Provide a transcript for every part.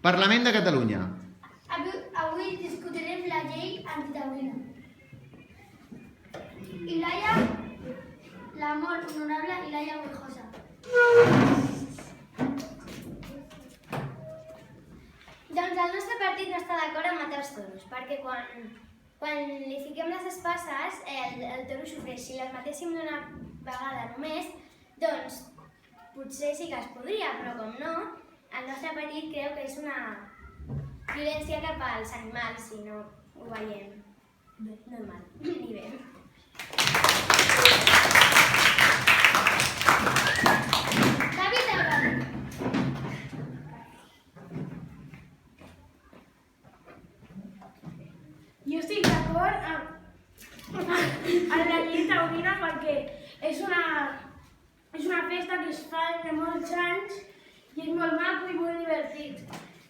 Parlament de Catalunya. Avui discutirem la llei antitaurina. La molt honorable Ilaia Borjosa. Doncs el nostre partit no està d'acord amb matar els toros, perquè quan li fiquem les espases, el toro sofreix. Si les matéssim d'una vegada només, doncs potser sí que es podria, però com no, el nostre partit creu que és una violència cap als animals, si no ho veiem normal, ni bé. David Alvarez. Jo estic d'acord amb la llei taurina perquè és una festa que es fa de molts anys i és molt maco i molt divertit.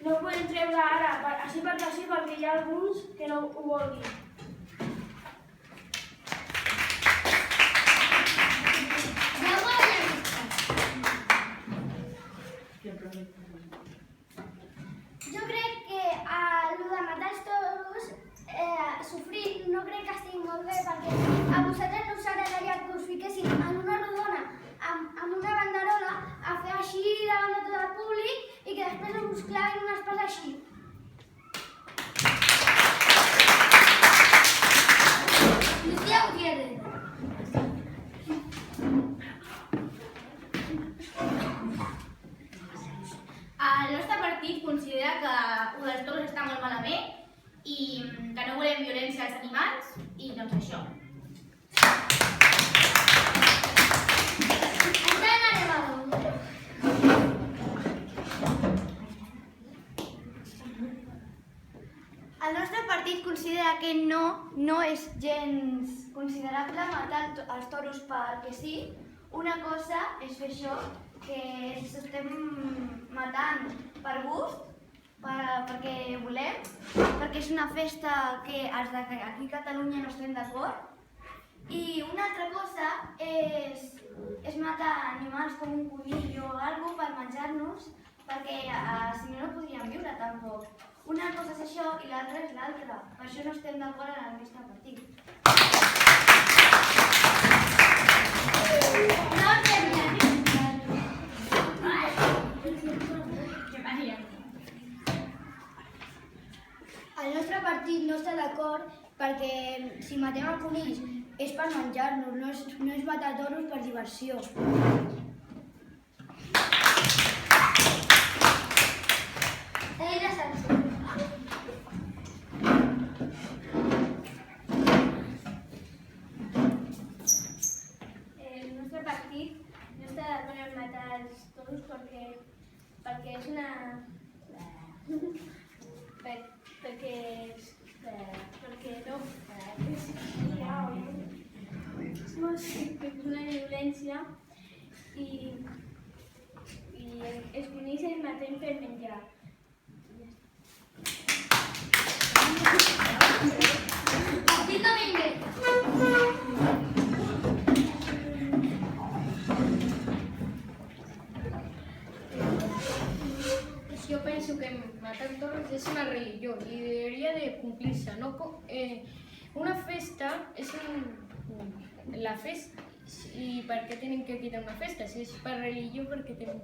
No ho podem treure ara, així perquè hi ha alguns que no ho vulguin. Jo crec que el de matar els toros, sofrir, no crec que estigui molt bé, perquè a vosaltres no us agradaria que us fiquessin en una rodona amb una banderola a fer així davant de tot el públic i que després us clavin una espasa així. Lucía Gutiérrez. El nostre partit considera que el dels toros està molt malament i que no volem violència als animals i doncs això. Antena Nevado. El nostre partit considera que no és gens considerable matar els toros perquè sí. Una cosa és fer això, que ens estem matant per gust, perquè volem, perquè és una festa que els d'aquí a Catalunya no estem d'acord. I una altra cosa és matar animals com un conill o alguna cosa per menjar-nos, perquè si no, no podríem viure tampoc. Una cosa és això i l'altra és l'altra. Per això no estem d'acord en el nostre partit. El nostre partit no està d'acord perquè si matem el conill és per menjar-nos, no és matar toros per diversió. Eira Sánchez. El nostre partit no està d'acord en matar els toros perquè és una... perquè no... és una violència i els conills els matem per menjar. Martín Domínguez. Yo pienso que matar toros es una religión y debería de cumplirse. ¿No? Una festa es la festa. ¿Y para qué tienen que quitar una festa? Si es para religión, ¿por qué tienen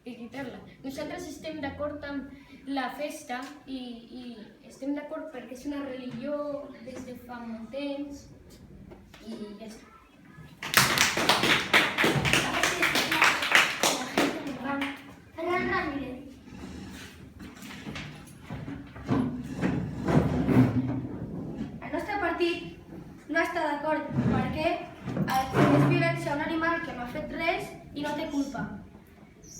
que quitarla? Nosaltres estem d'acord amb la festa i estem d'acord perquè és una religió des de fa molt temps i ja està. Ferran Ramírez. El nostre partit no està d'acord perquè és violència a un animal que no ha fet res i no té culpa.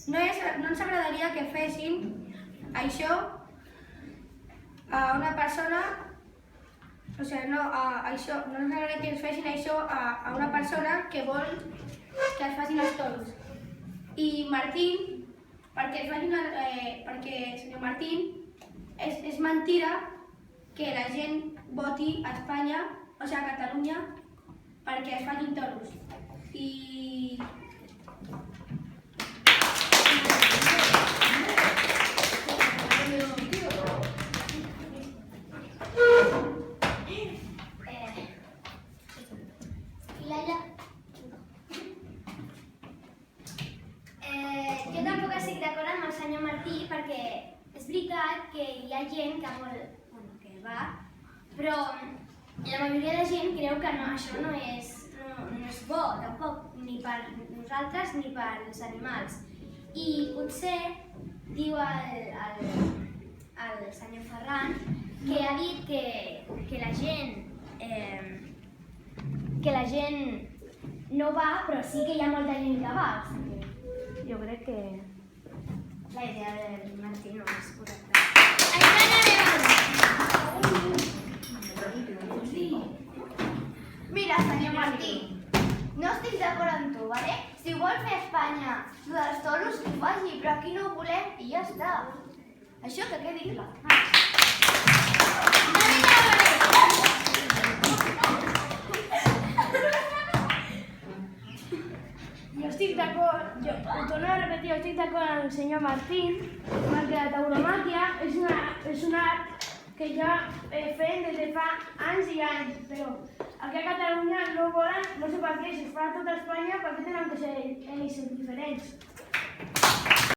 No ens agradaria que fessin això a una persona, no ens agradaria que ens fessin això a una persona que vol que es facin els toros. I Martín, perquè senyor Martín, és mentira que la gent voti a Espanya, o sigui a Catalunya, perquè es facin toros. I Pero és veritat que hi ha gent que va, però la majoria de gent creu que això no és bo, tampoc, ni per nosaltres ni per als animals. I potser diu el senyor Ferran que ha dit que la gent no va, però sí que hi ha molta gent que va. O sigui, jo crec que la idea del Martí no és correcta. Mira, senyor Martí, no estic d'acord amb tu, ¿vale? Si vol fer a Espanya lo dels toros, que ho faci, però aquí no ho volem i ja està. Això que quedi clar. Jo estic d'acord, ho torno a repetir, jo estic d'acord amb el senyor Martín, perquè la tauromàquia és un art que ja fem des de fa anys i anys, però aquí a Catalunya no volen, no sé per què, si es fa a tota Espanya, per què tenen que ser ells diferents?